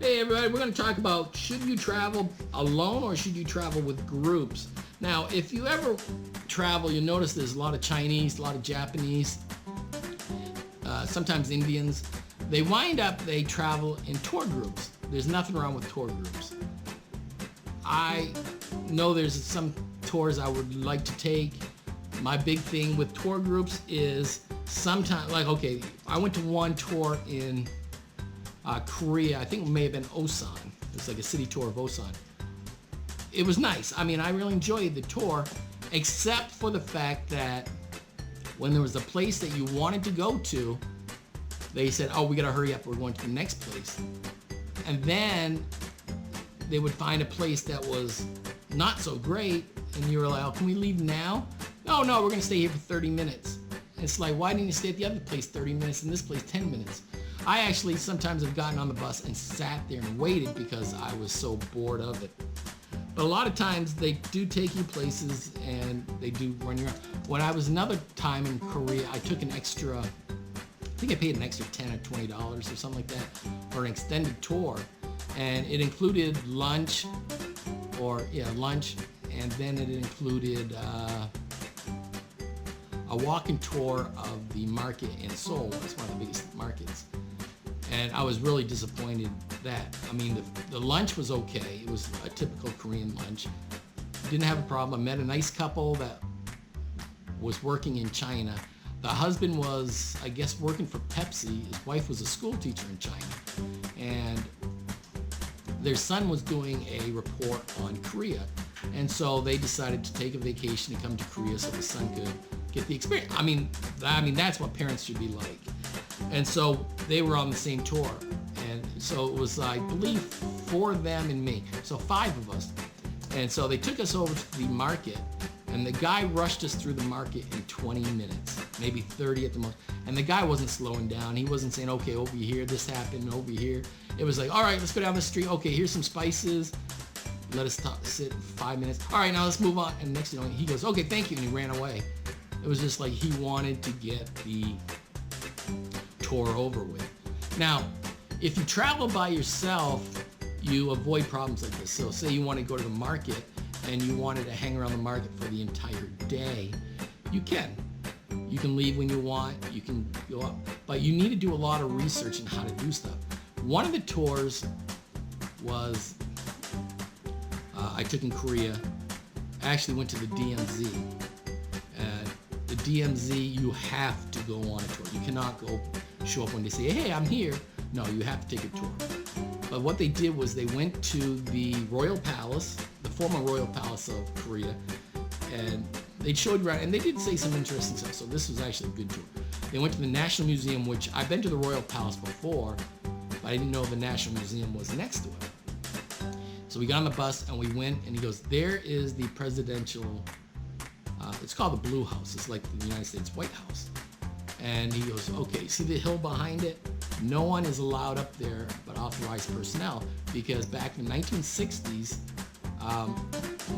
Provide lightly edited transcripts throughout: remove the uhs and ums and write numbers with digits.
Hey everybody, we're going to talk about should you travel alone or should you travel with groups? Now, if you ever travel, you'll notice there's a lot of Chinese, a lot of Japanese, sometimes Indians. They travel in tour groups. There's nothing wrong with tour groups. I know there's some tours I would like to take. My big thing with tour groups is sometimes, I went to one tour in Korea. I think it may have been Osan. It's like a city tour of Osan. It was nice. I mean, I really enjoyed the tour, except for the fact that when there was a place that you wanted to go to, they said, oh, we gotta hurry up, we're going to the next place. And then they would find a place that was not so great, and you were like, oh, can we leave now? No, we're gonna stay here for 30 minutes. It's like, why didn't you stay at the other place 30 minutes and this place 10 minutes? I actually sometimes have gotten on the bus and sat there and waited because I was so bored of it. But a lot of times they do take you places and they do run you around. When I was another time in Korea, I took an extra, I think I paid an extra $10 or $20 or something like that for an extended tour. And it included lunch, and then it included a walking tour of the market in Seoul. It's one of the biggest markets. And I was really disappointed that, I mean, the lunch was okay. It was a typical Korean lunch. Didn't have a problem. I met a nice couple that was working in China. The husband was, I guess, working for Pepsi. His wife was a school teacher in China. And their son was doing a report on Korea. And so they decided to take a vacation and come to Korea so the son could get the experience. I mean, that's what parents should be like. And so they were on the same tour. And so it was, I believe, 4 of them and me. So 5 of us. And so they took us over to the market, and the guy rushed us through the market in 20 minutes, maybe 30 at the most. And the guy wasn't slowing down. He wasn't saying, okay, over here, this happened, over here. It was like, all right, let's go down the street. Okay, here's some spices. Let us sit 5 minutes. All right, now let's move on. And next thing you know, he goes, okay, thank you, and he ran away. It was just like he wanted to get the tour over with. Now, if you travel by yourself, you avoid problems like this. So say you want to go to the market and you wanted to hang around the market for the entire day, you can. You can leave when you want, you can go up, but you need to do a lot of research on how to do stuff. One of the tours was, I took in Korea. I actually went to the DMZ. The DMZ, you have to go on a tour. You cannot go show up when they say, hey, I'm here. No, you have to take a tour. But what they did was they went to the Royal Palace, the former Royal Palace of Korea, and they showed you around, and they did say some interesting stuff, so this was actually a good tour. They went to the National Museum, which I've been to the Royal Palace before, but I didn't know the National Museum was next to it. So we got on the bus and we went, and he goes, there is the presidential, it's called the Blue House. It's like the United States White House. And he goes, okay, see the hill behind it? No one is allowed up there but authorized personnel, because back in the 1960s,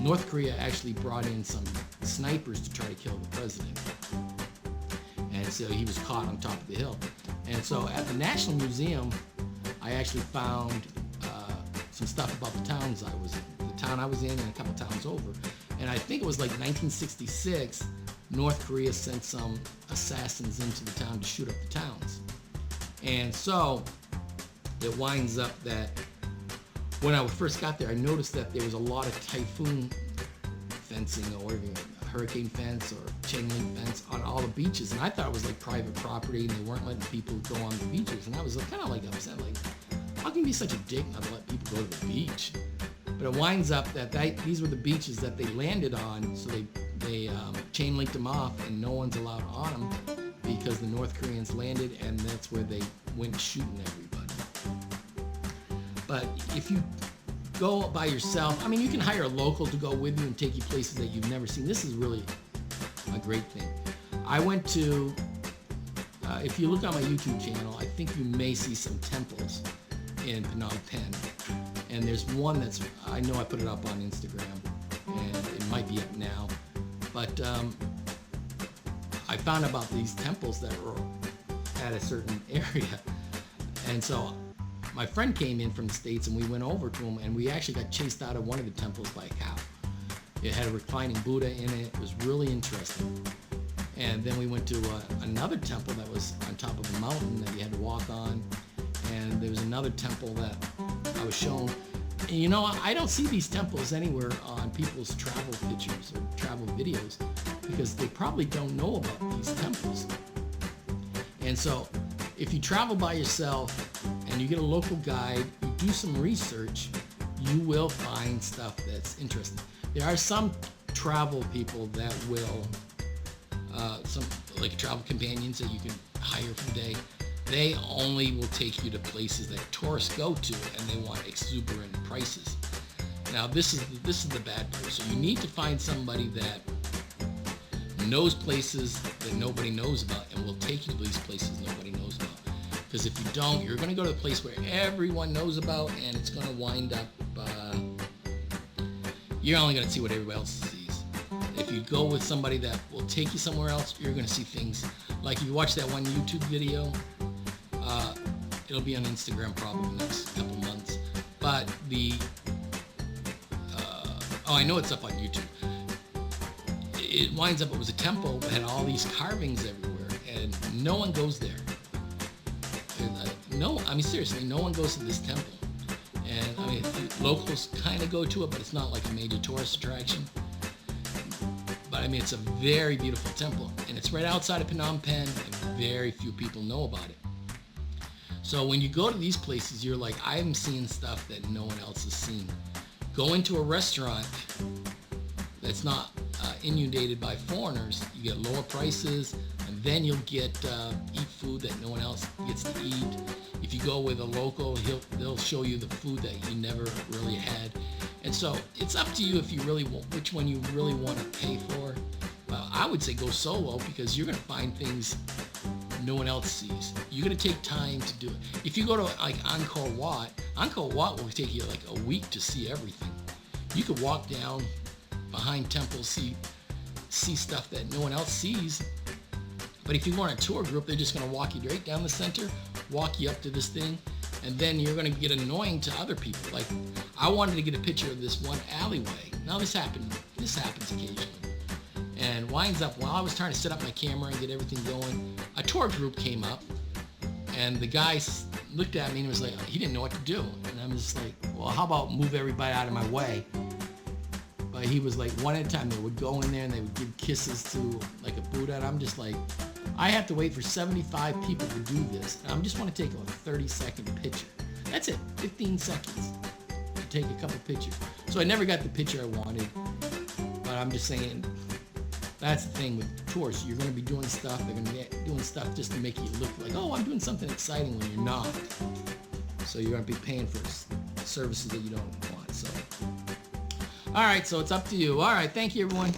North Korea actually brought in some snipers to try to kill the president. And so he was caught on top of the hill. And so at the National Museum, I actually found some stuff about the town I was in and a couple towns over. And I think it was like 1966, North Korea sent some assassins into the town to shoot up the towns. And so it winds up that when I first got there, I noticed that there was a lot of typhoon fencing, or even hurricane fence or chain link fence on all the beaches. And I thought it was like private property and they weren't letting people go on the beaches. And I was kind of like upset, like, how can you be such a dick not to let people go to the beach? But it winds up that these were the beaches that they landed on, so they chain linked them off, and no one's allowed on them because the North Koreans landed, and that's where they went shooting everybody. But if you go by yourself, I mean, you can hire a local to go with you and take you places that you've never seen. This is really a great thing. I went to, if you look on my YouTube channel, I think you may see some temples in Phnom Penh. And there's one that's, I know I put it up on Instagram, and it might be up now. But I found about these temples that were at a certain area. And so my friend came in from the States and we went over to him and we actually got chased out of one of the temples by a cow. It had a reclining Buddha in it. It was really interesting. And then we went to another temple that was on top of a mountain that you had to walk on. And there was another temple that I was shown. And you know, I don't see these temples anywhere on people's travel pictures or travel videos because they probably don't know about these temples. And so if you travel by yourself and you get a local guide, you do some research, you will find stuff that's interesting. There are some travel people that will, some like travel companions that you can hire for the day. They only will take you to places that tourists go to, and they want exuberant prices. Now this is the bad part. So you need to find somebody that knows places that nobody knows about, and will take you to these places nobody knows about. Because if you don't, you're going to go to the place where everyone knows about, and it's going to wind up. You're only going to see what everybody else sees. If you go with somebody that will take you somewhere else, you're going to see things like if you watch that one YouTube video. It'll be on Instagram probably in the next couple months. But I know it's up on YouTube. It winds up, it was a temple that had all these carvings everywhere, and no one goes there. Seriously, no one goes to this temple. And I mean, locals kind of go to it, but it's not like a major tourist attraction. But I mean, it's a very beautiful temple, and it's right outside of Phnom Penh, and very few people know about it. So when you go to these places, you're like, I'm seeing stuff that no one else has seen. Go into a restaurant that's not inundated by foreigners, you get lower prices, and then you'll get eat food that no one else gets to eat. If you go with a local, they'll show you the food that you never really had. And so it's up to you if you really want, which one you really want to pay for. I would say go solo because you're going to find things no one else sees. You're going to take time to do it. If you go to like Angkor Wat will take you like a week to see everything. You could walk down behind temples, see stuff that no one else sees. But if you go on a tour group, they're just going to walk you right down the center, walk you up to this thing, and then you're going to get annoying to other people. Like, I wanted to get a picture of this one alleyway. Now this happens occasionally. And winds up, while I was trying to set up my camera and get everything going, a tour group came up, and the guy looked at me and was like, he didn't know what to do. And I'm just like, well, how about move everybody out of my way? But he was like, one at a time, they would go in there and they would give kisses to like a Buddha. And I'm just like, I have to wait for 75 people to do this. And I just want to take a 30-second picture. That's it, 15 seconds to take a couple pictures. So I never got the picture I wanted. But I'm just saying, that's the thing with tourists. You're going to be doing stuff. They're going to be doing stuff just to make you look like, oh, I'm doing something exciting when you're not. So you're going to be paying for services that you don't want. So, all right. So it's up to you. All right. Thank you, everyone.